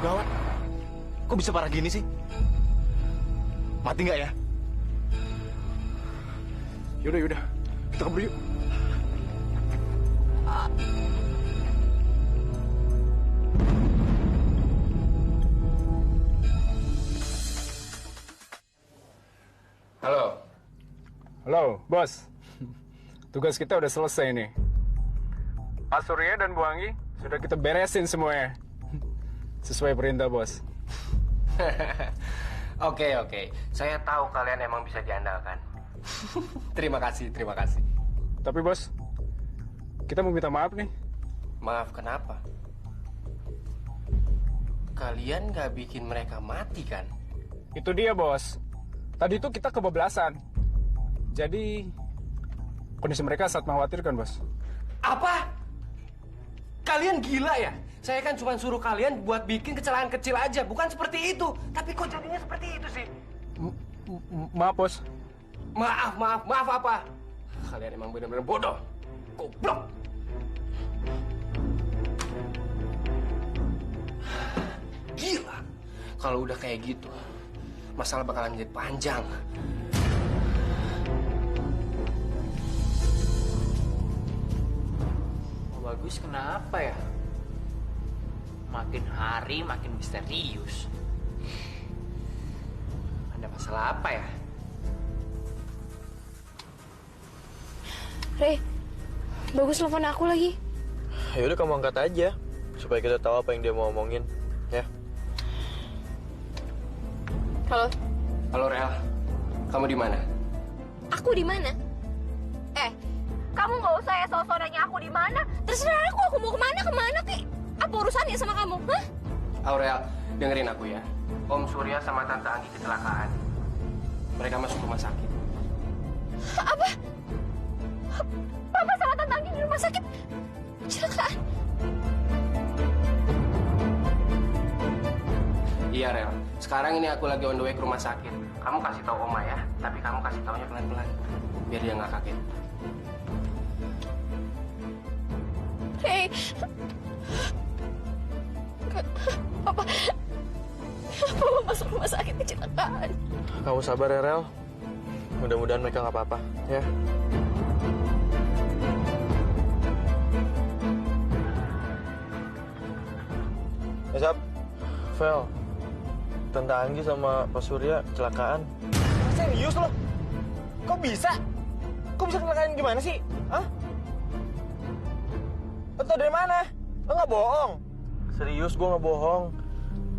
Gawat. Kok bisa parah gini sih? Mati nggak ya? Yaudah, yaudah. Kita kabur yuk. Halo. Halo, bos. Tugas kita udah selesai nih. Pak Surya dan Bu Anggi sudah kita beresin semuanya. Sesuai perintah, bos. Oke. Saya tahu kalian emang bisa diandalkan. Terima kasih. Tapi, bos, kita mau minta maaf nih. Maaf kenapa? Kalian nggak bikin mereka mati kan? Itu dia, bos. Tadi itu kita kebablasan. Jadi, kondisi mereka sangat mengkhawatirkan, bos. Apa? Kalian gila ya? Saya kan cuma suruh kalian buat bikin kecelakaan kecil aja, bukan seperti itu. Tapi kok jadinya seperti itu sih? Maaf, bos. Maaf apa? Kalian emang benar-benar bodoh. Goblok. Gila. Kalau udah kayak gitu, masalah bakalan jadi panjang. Bagus, kenapa ya? Makin hari makin misterius. Ada masalah apa ya? Rey, Bagus telepon aku lagi. Ya udah kamu angkat aja supaya kita tahu apa yang dia mau omongin, ya. Halo. Halo Rel, kamu di mana? Aku di mana? Kamu nggak usah ya sok-sok nanya aku di mana. Terserah aku mau kemana kek. Apa urusannya sama kamu? Hah? Aurel, dengerin aku ya. Om Surya sama Tante Anggi kecelakaan. Mereka masuk rumah sakit. Apa? Papa sama Tante Anggi di rumah sakit? Kecelakaan? Iya Rel, sekarang ini aku lagi on the way ke rumah sakit. Kamu kasih tahu Oma ya, tapi kamu kasih taunya pelan-pelan, biar dia nggak kaget. Hei, Papa masuk rumah sakit kecelakaan. Kamu sabar ya, Rel. Mudah-mudahan mereka nggak apa-apa, ya. Sap, Vel, Tante Anggi sama Pak Surya kecelakaan. Serius lo? Kok bisa? Kok bisa kecelakaan gimana sih? Hah? Lo tau dari mana? Lo nggak bohong? Serius, gue nggak bohong.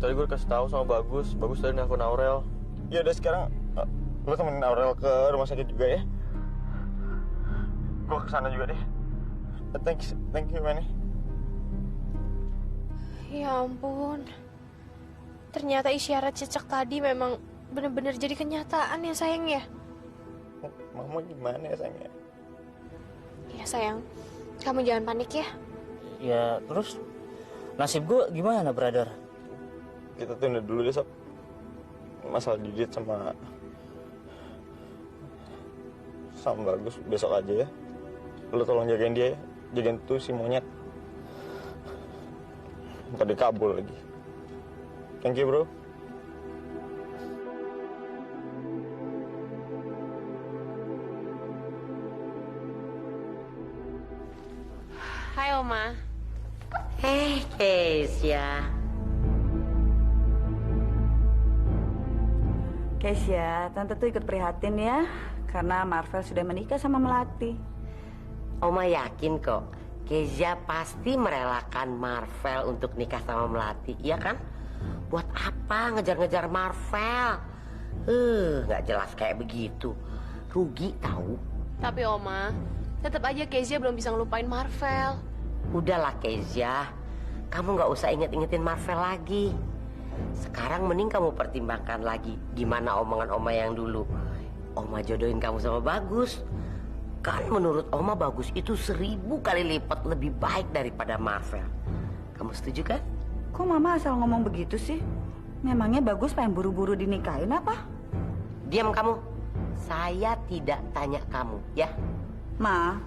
Tadi gue kasih tahu sama Bagus. Bagus dari akun Aurel. Ya udah sekarang lo temenin Aurel ke rumah sakit juga ya. Gue kesana juga deh. Thank you Manny. Ya ampun. Ternyata isyarat cecek tadi memang benar-benar jadi kenyataan ya sayang ya. Mama gimana ya sayang? Ya sayang, kamu jangan panik ya. Ya, terus nasib gue gimana, brother? Kita tunda dulu deh, Sob. Masalah Didit sama Bagus besok aja ya. Lu tolong jagain dia ya. Jagain tuh si monyet. Ntar dia kabur lagi. Thank you, bro. Hai Oma. Keisha. Keisha, Tante tuh ikut prihatin ya, karena Marvel sudah menikah sama Melati. Oma yakin kok, Keisha pasti merelakan Marvel untuk nikah sama Melati, iya kan? Buat apa ngejar-ngejar Marvel? Nggak jelas kayak begitu. Rugi tahu. Tapi Oma, tetap aja Kezia belum bisa ngelupain Marvel. Udahlah Keisha, kamu nggak usah inget-ingetin Marvel lagi. Sekarang mending kamu pertimbangkan lagi gimana omongan Oma yang dulu. Oma jodohin kamu sama Bagus. Kan menurut Oma Bagus itu 1000 kali lipat lebih baik daripada Marvel. Kamu setuju kan? Kok Mama asal ngomong begitu sih? Memangnya Bagus pengen buru-buru dinikahin apa? Diam kamu. Saya tidak tanya kamu, ya. Ma,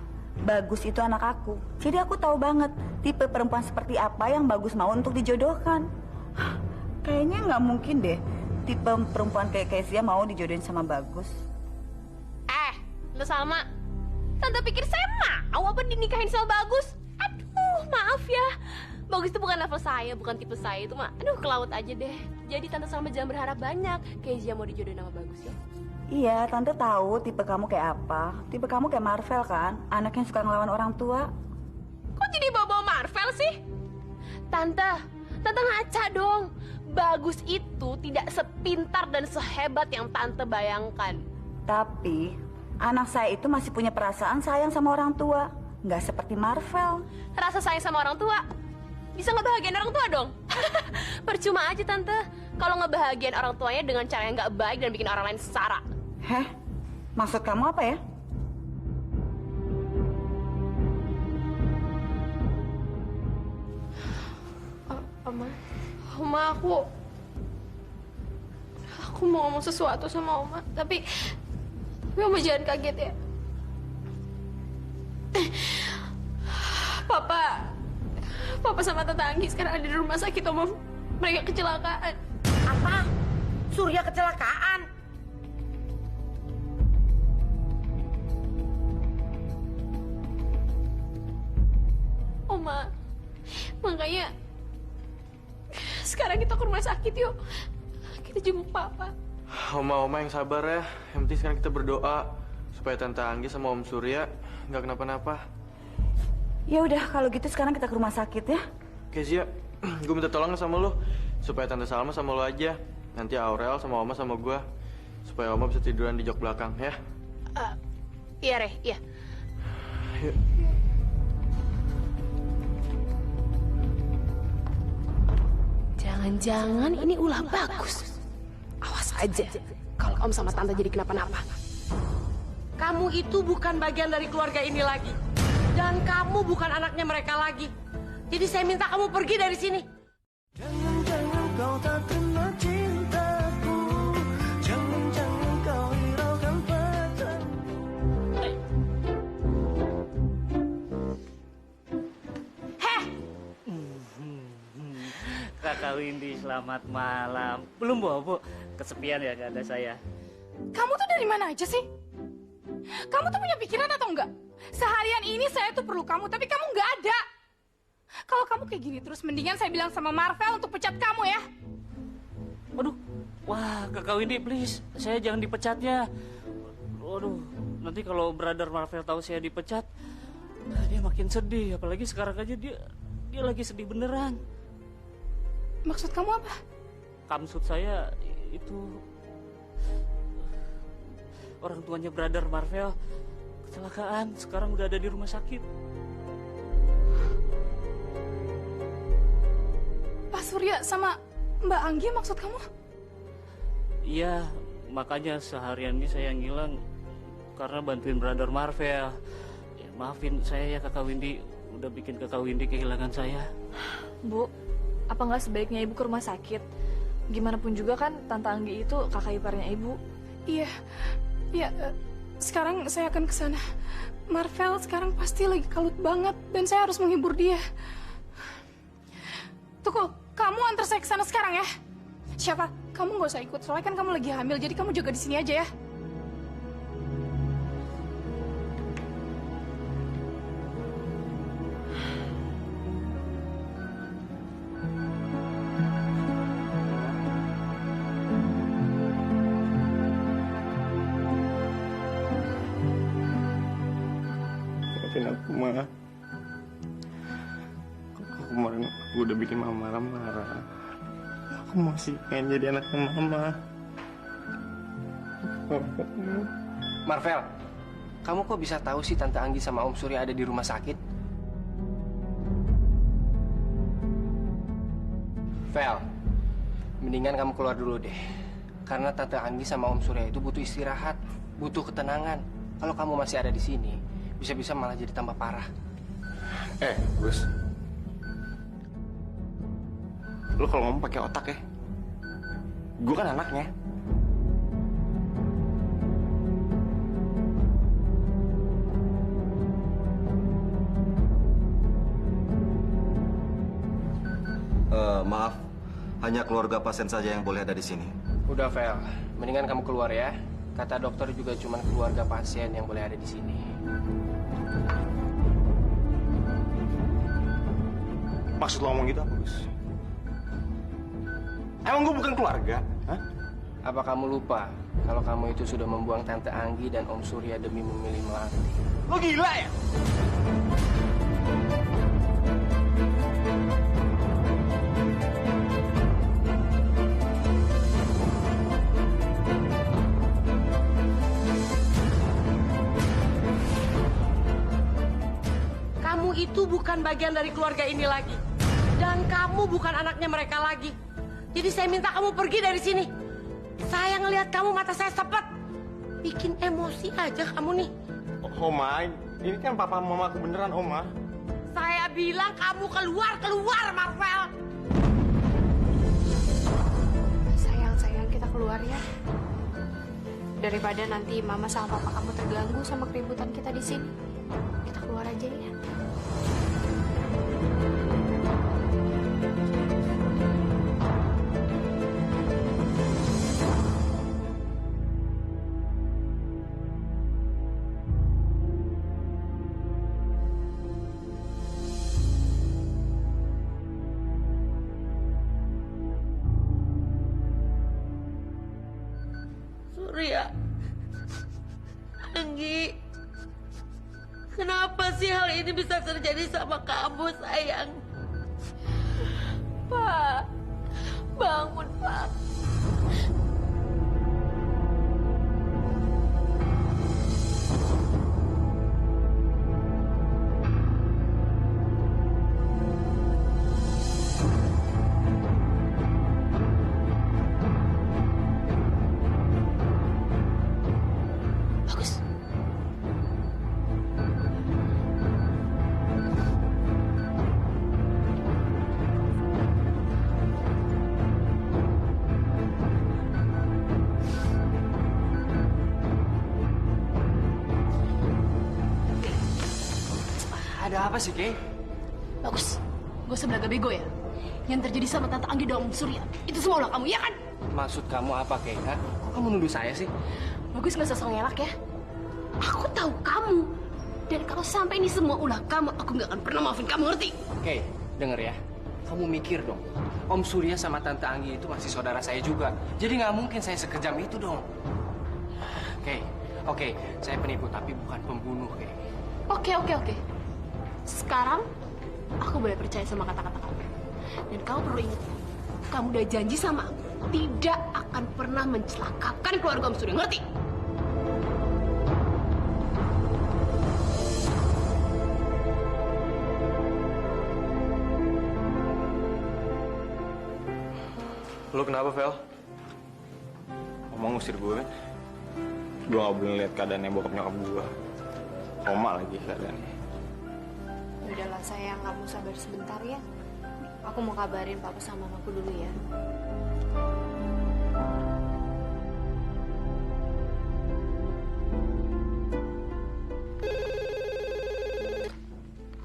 Bagus itu anak aku. Jadi aku tahu banget tipe perempuan seperti apa yang Bagus mau untuk dijodohkan. Kayaknya nggak mungkin deh tipe perempuan kayak Kezia mau dijodohin sama Bagus. Lu Salma, Tante pikir saya mau apa dinikahin sama Bagus? Aduh, maaf ya. Bagus itu bukan level saya, bukan tipe saya itu mah. Aduh, ke laut aja deh. Jadi Tante Salma jangan berharap banyak. Kezia mau dijodohin sama Bagus ya. Iya, Tante tahu tipe kamu kayak apa. Tipe kamu kayak Marvel kan, anak yang suka ngelawan orang tua. Kok jadi bawa-bawa Marvel sih? Tante ngaca dong. Bagus itu tidak sepintar dan sehebat yang Tante bayangkan. Tapi anak saya itu masih punya perasaan sayang sama orang tua, nggak seperti Marvel. Rasa sayang sama orang tua bisa ngebahagiain orang tua dong. Percuma aja Tante kalau ngebahagiain orang tuanya dengan cara yang nggak baik dan bikin orang lain sengsara. Heh, maksud kamu apa ya? Oma, aku mau ngomong sesuatu sama Oma, tapi Oma jangan kaget ya. Papa sama Tante Anggi sekarang ada di rumah sakit, Oma. Mereka kecelakaan. Apa? Surya kecelakaan? Oma, makanya sekarang kita ke rumah sakit yuk. Kita jenguk Papa. Oma yang sabar ya. Yang penting sekarang kita berdoa supaya Tante Anggi sama Om Surya nggak kenapa-napa. Ya udah, kalau gitu sekarang kita ke rumah sakit ya. Kezia, gue minta tolong sama lo supaya Tante Salma sama lo aja. Nanti Aurel sama Oma sama gue supaya Oma bisa tiduran di jok belakang ya. Iya, Reh, iya. Yuk. Jangan-jangan ini ulah Bagus. Awas aja kalau Om sama Tante jadi kenapa-napa. Kamu itu bukan bagian dari keluarga ini lagi. Dan kamu bukan anaknya mereka lagi. Jadi saya minta kamu pergi dari sini. Jangan-jangan kau tak kenal cintaku. Jangan-jangan kau hiraukan padaku. Kakak Windy, selamat malam. Belum, Bu? Kesepian ya, gak ada saya. Kamu tuh dari mana aja sih? Kamu tuh punya pikiran atau enggak? Seharian ini saya tuh perlu kamu, tapi kamu nggak ada. Kalau kamu kayak gini terus, mendingan saya bilang sama Marvel untuk pecat kamu ya. Waduh, wah Kakak Windy, please, saya jangan dipecatnya. Waduh, nanti kalau brother Marvel tahu saya dipecat, dia makin sedih. Apalagi sekarang aja dia lagi sedih beneran. Maksud kamu apa? Maksud saya itu orang tuanya brother Marvel kecelakaan, sekarang udah ada di rumah sakit. Pak Surya sama Mbak Anggi maksud kamu? Iya, makanya seharian ini saya ngilang karena bantuin brother Marvel. Ya, maafin saya ya Kakak Windy, udah bikin Kakak Windy kehilangan saya. Bu, apa nggak sebaiknya Ibu ke rumah sakit? Gimana pun juga kan Tante Anggi itu kakak iparnya Ibu. Iya, sekarang saya akan ke sana. Marvel sekarang pasti lagi kalut banget dan saya harus menghibur dia. Tuh, kamu antar saya ke sana sekarang ya. Siapa? Kamu nggak usah ikut, soalnya kan kamu lagi hamil, jadi kamu jaga di sini aja ya. Maafin aku, Ma. Kemarin aku udah bikin Mama marah. Aku masih pengen jadi anaknya Mama. Marvel, kamu kok bisa tahu sih Tante Anggi sama Om Surya ada di rumah sakit? Vel, mendingan kamu keluar dulu deh. Karena Tante Anggi sama Om Surya itu butuh istirahat, butuh ketenangan. Kalau kamu masih ada di sini, bisa-bisa malah jadi tambah parah. Gus. Lu kalau ngomong pakai otak ya. Gue kan anaknya. Maaf, Hanya keluarga pasien saja yang boleh ada di sini. Udah, Vel. Mendingan kamu keluar ya. Kata dokter juga cuma keluarga pasien yang boleh ada di sini. Maksud lo ngomong gitu apa, Gus? Emang gue bukan keluarga? Hah? Apa kamu lupa kalau kamu itu sudah membuang Tante Anggi dan Om Surya demi memilih Melati? Lo gila ya? Kamu itu bukan bagian dari keluarga ini lagi. Dan kamu bukan anaknya mereka lagi. Jadi saya minta kamu pergi dari sini. Saya ngelihat kamu, mata saya sepet. Bikin emosi aja kamu nih. Oma, ini kan papa mama aku beneran, Oma. Saya bilang kamu keluar, Marvel. Sayang, kita keluar ya. Daripada nanti mama sama papa kamu terganggu sama keributan kita di sini. Kita keluar aja ya. Surya, Anggi, kenapa sih hal ini bisa terjadi sama kamu, sayang? Pak, bangun, Pak. Bagus. Ada apa sih, Kay? Bagus. Gue sebelaga bego ya. Yang terjadi sama Tante Anggi dan Om Surya. Itu semua ulah kamu, ya kan? Maksud kamu apa, Kay? Hah? Kok kamu nuduh saya sih? Bagus, gak usah sok ngelak ya. Aku tahu kamu. Dan kalau sampai ini semua ulah kamu, aku gak akan pernah maafin kamu, ngerti? Kay, denger ya. Kamu mikir dong. Om Surya sama Tante Anggi itu masih saudara saya juga. Jadi nggak mungkin saya sekejam itu dong. Kay, oke, saya penipu tapi bukan pembunuh, Kay. Oke. Sekarang, aku boleh percaya sama kata-kata kamu. Dan kamu perlu ingat ya, kamu udah janji sama aku, tidak akan pernah mencelakakan keluarga Om Surya, ngerti? Lu kenapa, Vel? Oma ngusir gue kan? Gue gak boleh lihat keadaannya bokap nyokap gue. Oma lagi keadaannya. Udahlah sayang, kamu sabar sebentar ya. Aku mau kabarin papa sama mamaku dulu ya.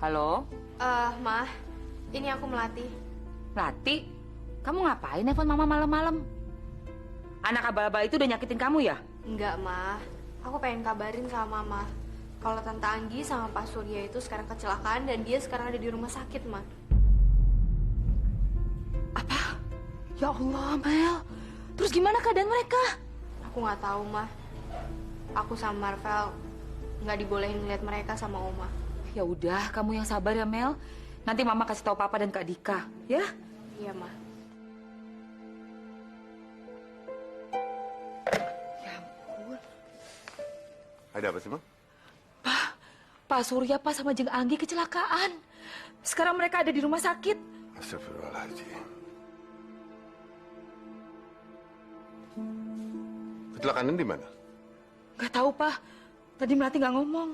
Halo? Ma, ini aku Melati. Melati? Kamu ngapain nelfon mama malam-malam? Anak abal-abal itu udah nyakitin kamu ya? Enggak, Ma. Aku pengen kabarin sama mama. Kalau Tante Anggi sama Pak Surya itu sekarang kecelakaan dan dia sekarang ada di rumah sakit, Ma. Apa? Ya Allah, Mel. Terus gimana keadaan mereka? Aku nggak tahu, Ma. Aku sama Marvel nggak dibolehin ngeliat mereka sama Oma. Ya udah, kamu yang sabar ya, Mel. Nanti mama kasih tahu papa dan Kak Dika, ya? Iya, Ma. Ya ampun. Ada apa sih, Bang? Pak Surya, Pak sama Jeng Anggi kecelakaan. Sekarang mereka ada di rumah sakit. Astagfirullahaladzim. Kecelakaannya di mana? Gak tahu, Pak. Tadi Melati nggak ngomong.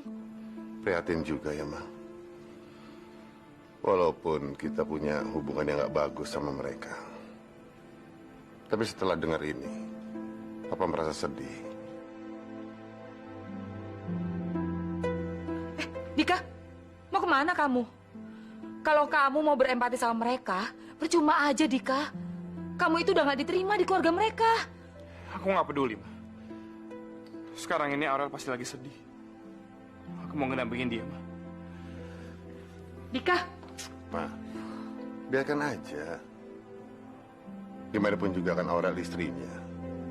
Prihatin juga ya, Ma. Walaupun kita punya hubungan yang gak bagus sama mereka. Tapi setelah dengar ini, Papa merasa sedih. Dika, mau kemana kamu? Kalau kamu mau berempati sama mereka, percuma aja, Dika. kamu itu udah nggak diterima di keluarga mereka. Aku nggak peduli, Ma. Sekarang ini Aurel pasti lagi sedih. Aku mau ngedampingin dia, Ma. Dika. Ma, biarkan aja. Gimana pun juga kan Aurel istrinya.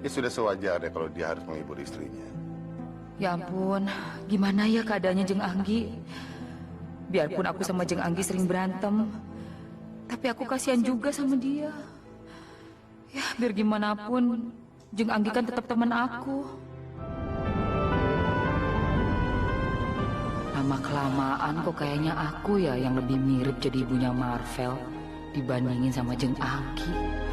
Ya sudah sewajarnya kalau dia harus menghibur istrinya. Ya ampun, gimana ya keadaannya Jeng Anggi? Biarpun aku sama Jeng Anggi sering berantem, tapi aku kasihan juga sama dia. Ya, biar gimana pun, Jeng Anggi kan tetap teman aku. Lama-kelamaan kok kayaknya aku ya yang lebih mirip jadi ibunya Marvel dibandingin sama Jeng Anggi.